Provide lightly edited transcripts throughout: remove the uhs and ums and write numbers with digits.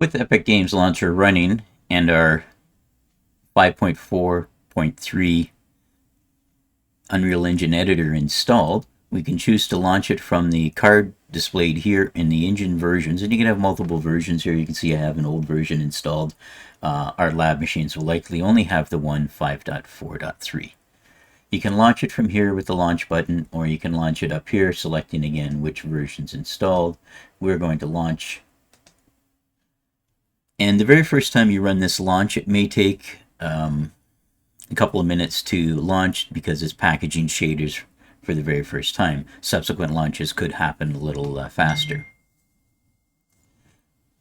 With Epic Games Launcher running and our 5.4.3 Unreal Engine editor installed, we can choose to launch it from the card displayed here in the engine versions, and you can have multiple versions here. You can see I have an old version installed. Our lab machines will likely only have the one 5.4.3. You can launch it from here with the launch button, or you can launch it up here, selecting again which version's installed. We're going to launch. And the very first time you run this launch, it may take a couple of minutes to launch because it's packaging shaders for the very first time. Subsequent launches could happen a little faster.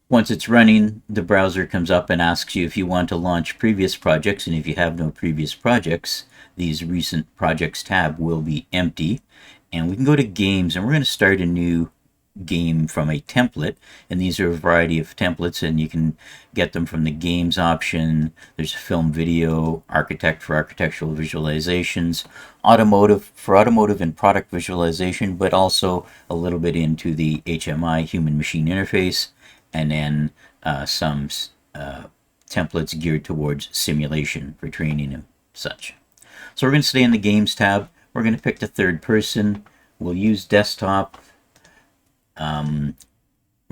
Once it's running, the browser comes up and asks you if you want to launch previous projects, and if you have no previous projects, these recent projects tab will be empty. And we can go to games, and we're going to start a new game from a template, and these are a variety of templates, and you can get them from the games option. There's film, video, architect for architectural visualizations, automotive for automotive and product visualization, but also a little bit into the HMI, human machine interface, and then some templates geared towards simulation for training and such. So we're going to stay in the games tab. We're going to pick the third person. We'll use desktop. We're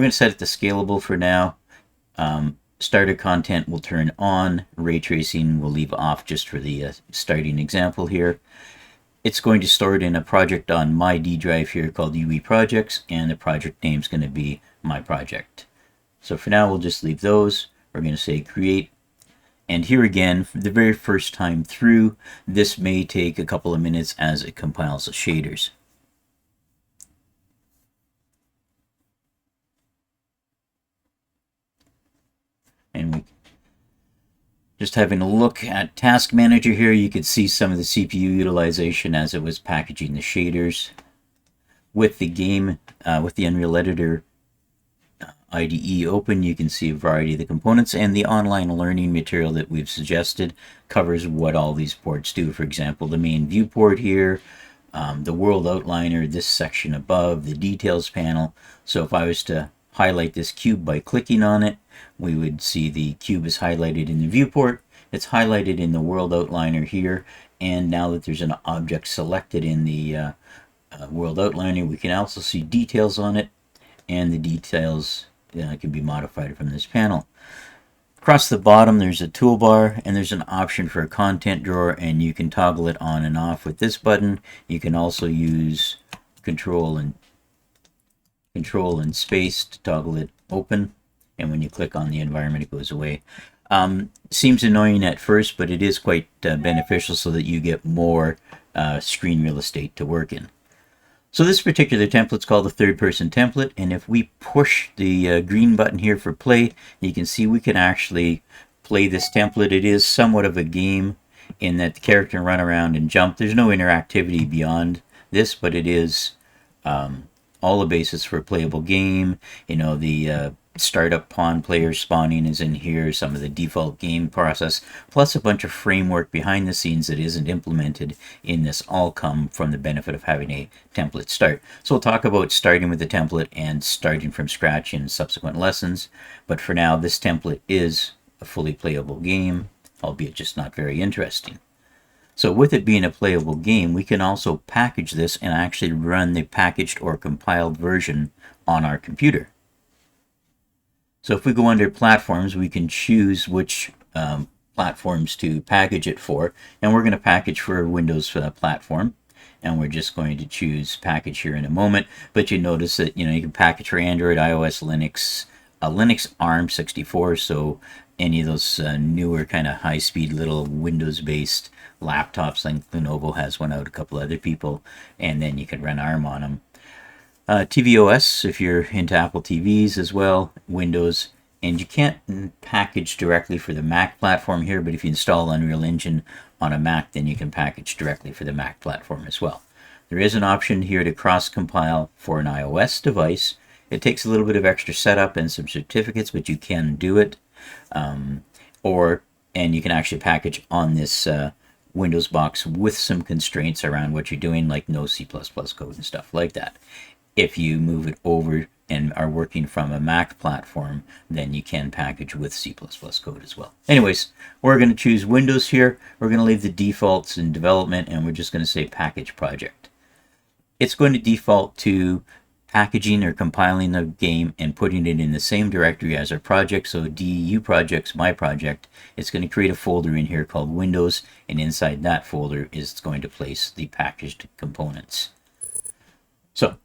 going to set it to scalable for now. Starter content will turn on. Ray tracing will leave off just for the starting example here. It's going to store it in a project on my D drive here called UE Projects, and the project name is going to be My Project. So for now, we'll just leave those. We're going to say create. And here again, for the very first time through, this may take a couple of minutes as it compiles the shaders. And we just having a look at Task Manager here, you can see some of the CPU utilization as it was packaging the shaders. With the game, with the Unreal Editor IDE open, you can see a variety of the components, and the online learning material that we've suggested covers what all these ports do. For example, the main viewport here, the world outliner, this section above, the details panel. So if I was to highlight this cube by clicking on it, we would see the cube is highlighted in the viewport. It's highlighted in the world outliner here, and now that there's an object selected in the world outliner, we can also see details on it, and the details can be modified from this panel. Across the bottom, there's a toolbar, and there's an option for a content drawer, and you can toggle it on and off with this button. You can also use control and space to toggle it open, and when you click on the environment, it goes away. Seems annoying at first, but it is quite beneficial so that you get more screen real estate to work in. So this particular template is called the third person template, and if we push the green button here for play, you can see we can actually play this template. It is somewhat of a game in that the character can run around and jump. There's no interactivity beyond this, but it is all the basis for a playable game. You know, the startup pawn player spawning is in here, some of the default game process, plus a bunch of framework behind the scenes that isn't implemented in this, all come from the benefit of having a template start. So we'll talk about starting with the template and starting from scratch in subsequent lessons, but for now this template is a fully playable game, albeit just not very interesting. So with it being a playable game, we can also package this and actually run the packaged or compiled version on our computer. So if we go under platforms, we can choose which platforms to package it for, and we're going to package for a Windows platform, and we're just going to choose package here in a moment. But you notice that you can package for Android, iOS, Linux, Linux ARM 64, so any of those newer kind of high-speed little Windows-based laptops, like Lenovo has one out, a couple other people, and then you can run ARM on them. tvOS, if you're into Apple TVs as well, Windows, and you can't package directly for the Mac platform here, but if you install Unreal Engine on a Mac, then you can package directly for the Mac platform as well. There is an option here to cross-compile for an iOS device. It takes a little bit of extra setup and some certificates, but you can do it. And you can actually package on this Windows box with some constraints around what you're doing, like no C++ code and stuff like that. If you move it over and are working from a Mac platform, then you can package with C++ code as well. Anyways, we're going to choose Windows here. We're going to leave the defaults in development, and we're just going to say package project. It's going to default to packaging or compiling the game and putting it in the same directory as our project. So DEU projects, my project, it's going to create a folder in here called Windows, and inside that folder is going to place the packaged components. So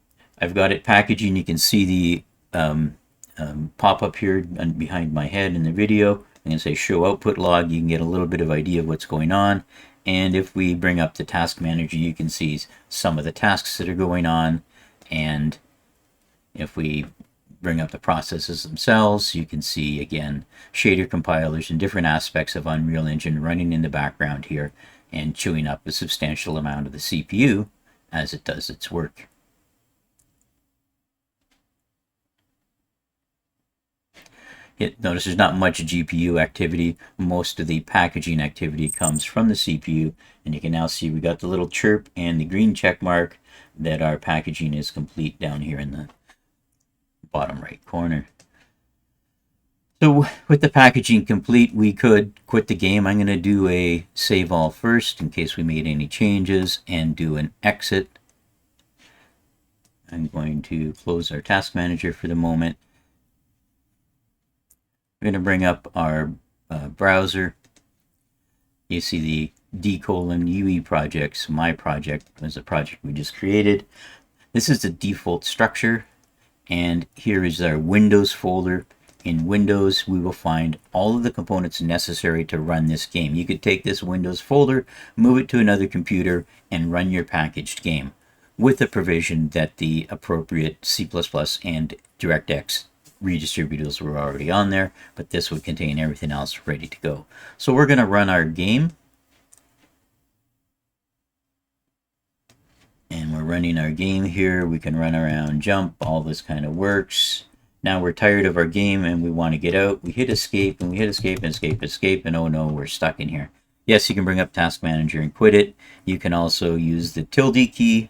I've got it packaging. You can see the pop-up here behind my head in the video. I'm going to say show output log. You can get a little bit of idea of what's going on. And if we bring up the task manager, you can see some of the tasks that are going on. And if we bring up the processes themselves, you can see again shader compilers and different aspects of Unreal Engine running in the background here and chewing up a substantial amount of the CPU as it does its work. Notice there's not much GPU activity. Most of the packaging activity comes from the CPU, and you can now see we got the little chirp and the green check mark that our packaging is complete down here in the bottom right corner. So with the packaging complete, we could quit the game. I'm going to do a save all first in case we made any changes and do an exit. I'm going to close our task manager for the moment. We're going to bring up our browser. You see the D:UE projects. My project was a project we just created. This is the default structure, and here is our Windows folder. In Windows, we will find all of the components necessary to run this game. You could take this Windows folder, move it to another computer, and run your packaged game with the provision that the appropriate C++ and DirectX redistributors were already on there, but this would contain everything else ready to go. So we're going to run our game, and we're running our game here. We can run around, jump, all this kind of works. Now we're tired of our game and we want to get out. We hit escape, and we hit escape and escape, and oh no, we're stuck in here. Yes, you can bring up Task Manager and quit it. You can also use the tilde key,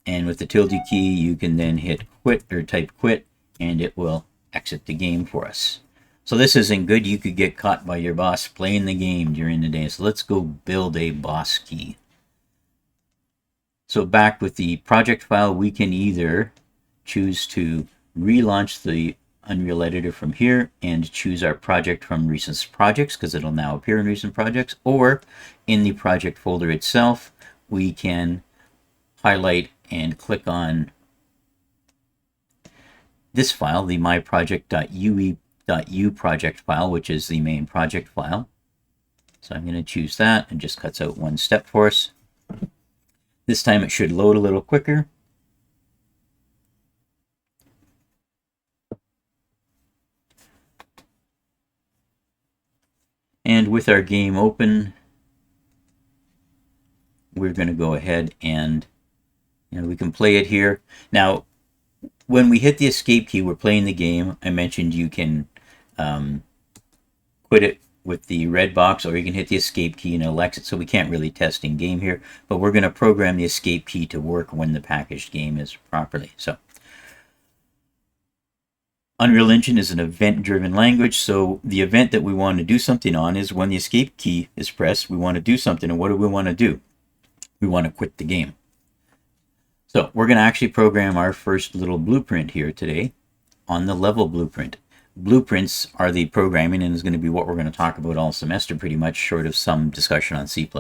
and with the tilde key you can then hit quit or type quit, and it will exit the game for us. So this isn't good. You could get caught by your boss playing the game during the day. So let's go build a boss key. So back with the project file, we can either choose to relaunch the Unreal Editor from here and choose our project from recent projects, because it'll now appear in recent projects, or in the project folder itself, we can highlight and click on this file, the myproject.ue project file, which is the main project file. So I'm going to choose that, and just cuts out one step for us. This time it should load a little quicker. And with our game open, we're going to go ahead and we can play it here. Now, when we hit the escape key, we're playing the game. I mentioned you can quit it with the red box, or you can hit the escape key and it'll exit. So we can't really test in game here, but we're going to program the escape key to work when the packaged game is properly. So Unreal Engine is an event-driven language, so the event that we want to do something on is when the escape key is pressed, we want to do something, and what do we want to do? We want to quit the game. So we're going to actually program our first little blueprint here today on the level blueprint. Blueprints are the programming, and is going to be what we're going to talk about all semester pretty much, short of some discussion on C++.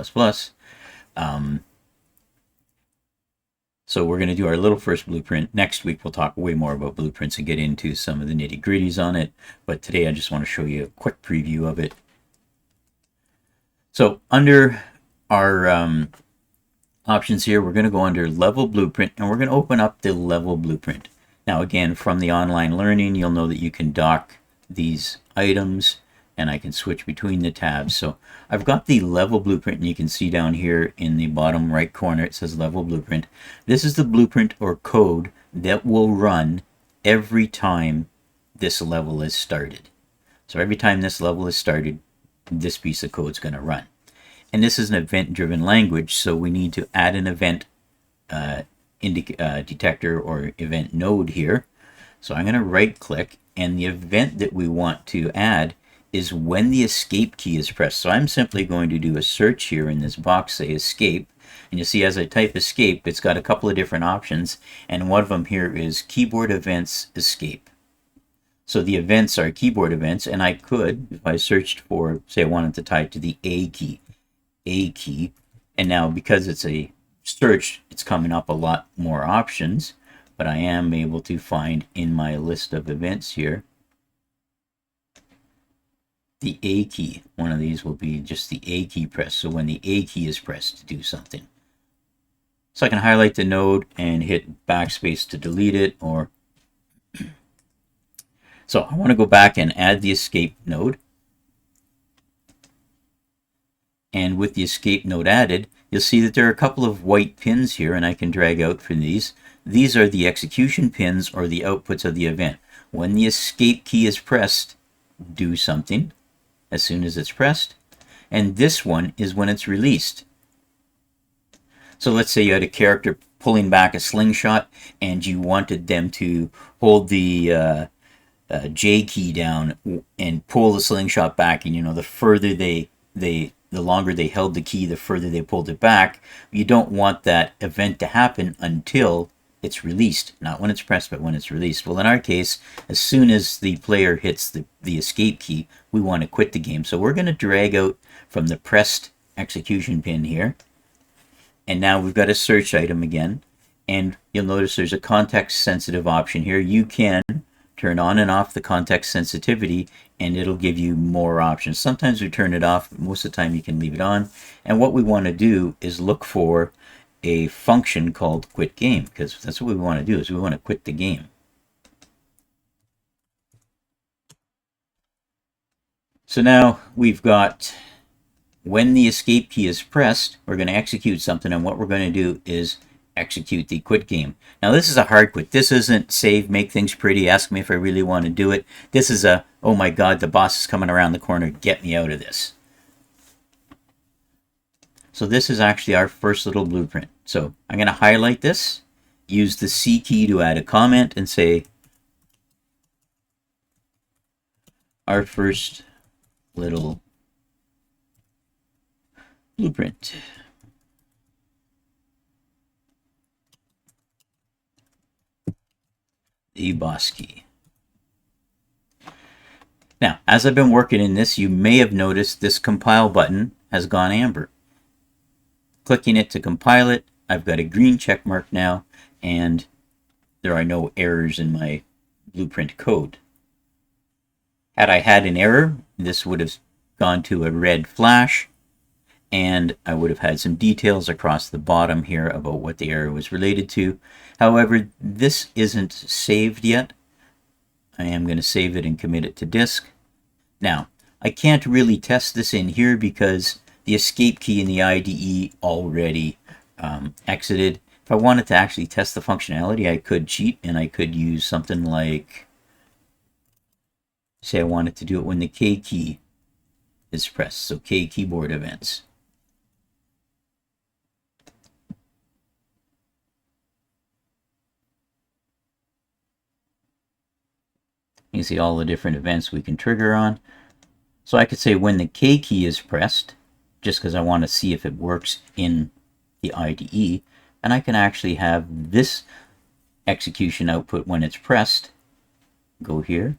So we're going to do our little first blueprint. Next week we'll talk way more about blueprints and get into some of the nitty-gritties on it. But today I just want to show you a quick preview of it. So under our options here, we're going to go under Level Blueprint, and we're going to open up the Level Blueprint. Now again, from the online learning, you'll know that you can dock these items, and I can switch between the tabs. So I've got the Level Blueprint, and you can see down here in the bottom right corner it says Level Blueprint. This is the blueprint or code that will run every time this level is started. So every time this level is started, this piece of code is going to run. And this is an event-driven language, so we need to add an event detector or event node here. So I'm going to right click, and the event that we want to add is when the escape key is pressed. So I'm simply going to do a search here in this box, say escape, and you see as I type escape, it's got a couple of different options, and one of them here is keyboard events escape. So the events are keyboard events, and I could, if I searched for, say I wanted to tie it to the A key, and now because it's a search, it's coming up a lot more options, but I am able to find in my list of events here the A key. One of these will be just the A key pressed, so when the A key is pressed to do something. So I can highlight the node and hit backspace to delete it, or so I want to go back and add the escape node. And with the escape node added, you'll see that there are a couple of white pins here, and I can drag out for these. These are the execution pins or the outputs of the event. When the escape key is pressed, do something as soon as it's pressed. And this one is when it's released. So let's say you had a character pulling back a slingshot and you wanted them to hold the J key down and pull the slingshot back, and the further the longer they held the key, the further they pulled it back. You don't want that event to happen until it's released, not when it's pressed, but when it's released. Well, in our case, as soon as the player hits the escape key, we want to quit the game. So we're going to drag out from the pressed execution pin here. And now we've got a search item again, and you'll notice there's a context sensitive option here. You can turn on and off the context sensitivity, and it'll give you more options. Sometimes we turn it off, but most of the time you can leave it on. And what we want to do is look for a function called quit game, because that's what we want to do, is we want to quit the game. So now we've got when the escape key is pressed, we're going to execute something, and what we're going to do is execute the quit game. Now this is a hard quit. This isn't save, make things pretty, ask me if I really want to do it. This is a, oh my god, the boss is coming around the corner, get me out of this. So this is actually our first little blueprint. So I'm going to highlight this, use the C key to add a comment, and say our first little blueprint. The boss key. Now, as I've been working in this, you may have noticed this compile button has gone amber. Clicking it to compile it, I've got a green check mark now, and there are no errors in my blueprint code. Had I had an error, this would have gone to a red flash, and I would have had some details across the bottom here about what the error was related to. However, this isn't saved yet. I am going to save it and commit it to disk. Now, I can't really test this in here because the escape key in the IDE already exited. If I wanted to actually test the functionality, I could cheat, and I could use something like, say I wanted to do it when the K key is pressed, so K keyboard events. You can see all the different events we can trigger on. So I could say when the K key is pressed, just because I want to see if it works in the IDE, and I can actually have this execution output when it's pressed. Go here,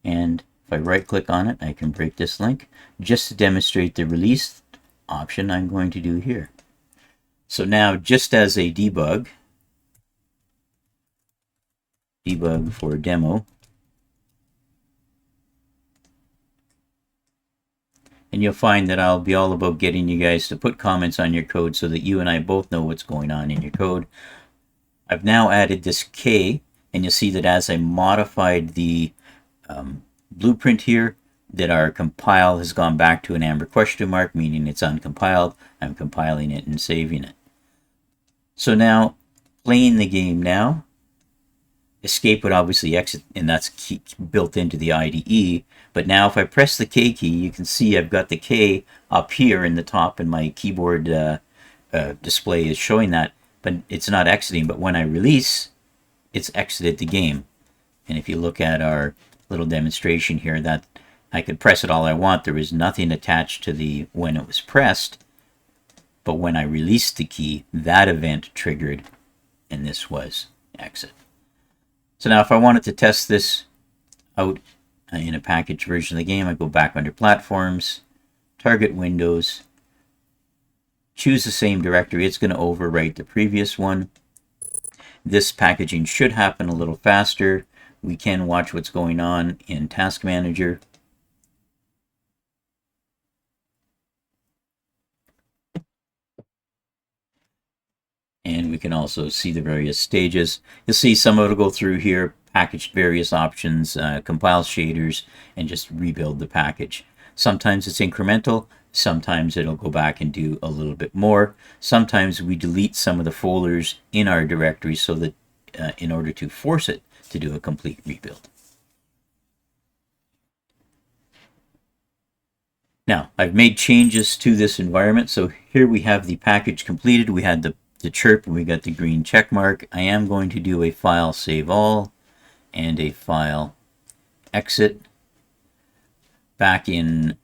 and if I right click on it, I can break this link. Just to demonstrate the release option, I'm going to do here. So now, just as a debug for demo, and you'll find that I'll be all about getting you guys to put comments on your code so that you and I both know what's going on in your code. I've now added this K, and you'll see that as I modified the blueprint here, that our compile has gone back to an amber question mark, meaning it's uncompiled. I'm compiling it and saving it. So now, playing the game now, escape would obviously exit, and that's built into the IDE. But now if I press the K key, you can see I've got the K up here in the top, and my keyboard display is showing that. but it's not exiting. But when I release, it's exited the game. And if you look at our little demonstration here, that I could press it all I want. There was nothing attached to the when it was pressed. But when I released the key, that event triggered, and this was exit. So now if I wanted to test this out in a packaged version of the game, I go back under Platforms, Target Windows, choose the same directory. It's going to overwrite the previous one. This packaging should happen a little faster. We can watch what's going on in Task Manager. And we can also see the various stages. You'll see some of it will go through here, package various options, compile shaders, and just rebuild the package. Sometimes it's incremental. Sometimes it'll go back and do a little bit more. Sometimes we delete some of the folders in our directory so that in order to force it to do a complete rebuild. Now, I've made changes to this environment. So here we have the package completed. We had the chirp, and we got the green check mark. I am going to do a file save all and a file exit. Back in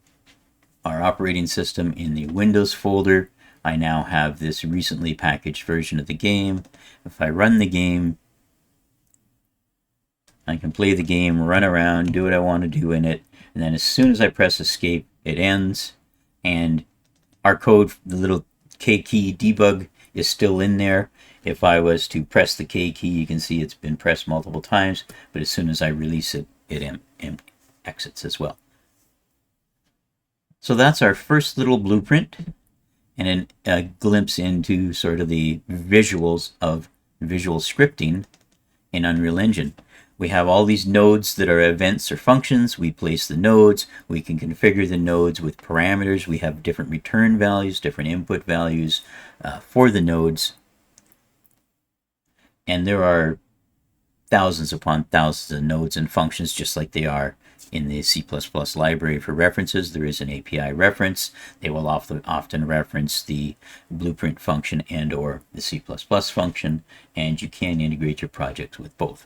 our operating system in the Windows folder, I now have this recently packaged version of the game. If I run the game, I can play the game, run around, do what I want to do in it, and then as soon as I press escape, it ends, and our code, the little K key debug, is still in there. If I was to press the K key, you can see it's been pressed multiple times, but as soon as I release it, it exits as well. So that's our first little blueprint, and a glimpse into sort of the visuals of visual scripting in Unreal Engine. We have all these nodes that are events or functions. We place the nodes. We can configure the nodes with parameters. We have different return values, different input values for the nodes. And there are thousands upon thousands of nodes and functions, just like they are in the C++ library for references. There is an API reference. They will often reference the blueprint function and or the C++ function, and you can integrate your projects with both.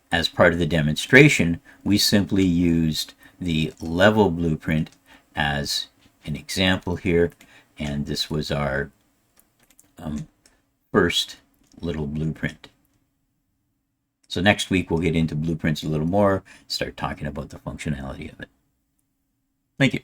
As part of the demonstration, we simply used the level blueprint as an example here, and this was our first little blueprint. So next week we'll get into blueprints a little more, start talking about the functionality of it. Thank you.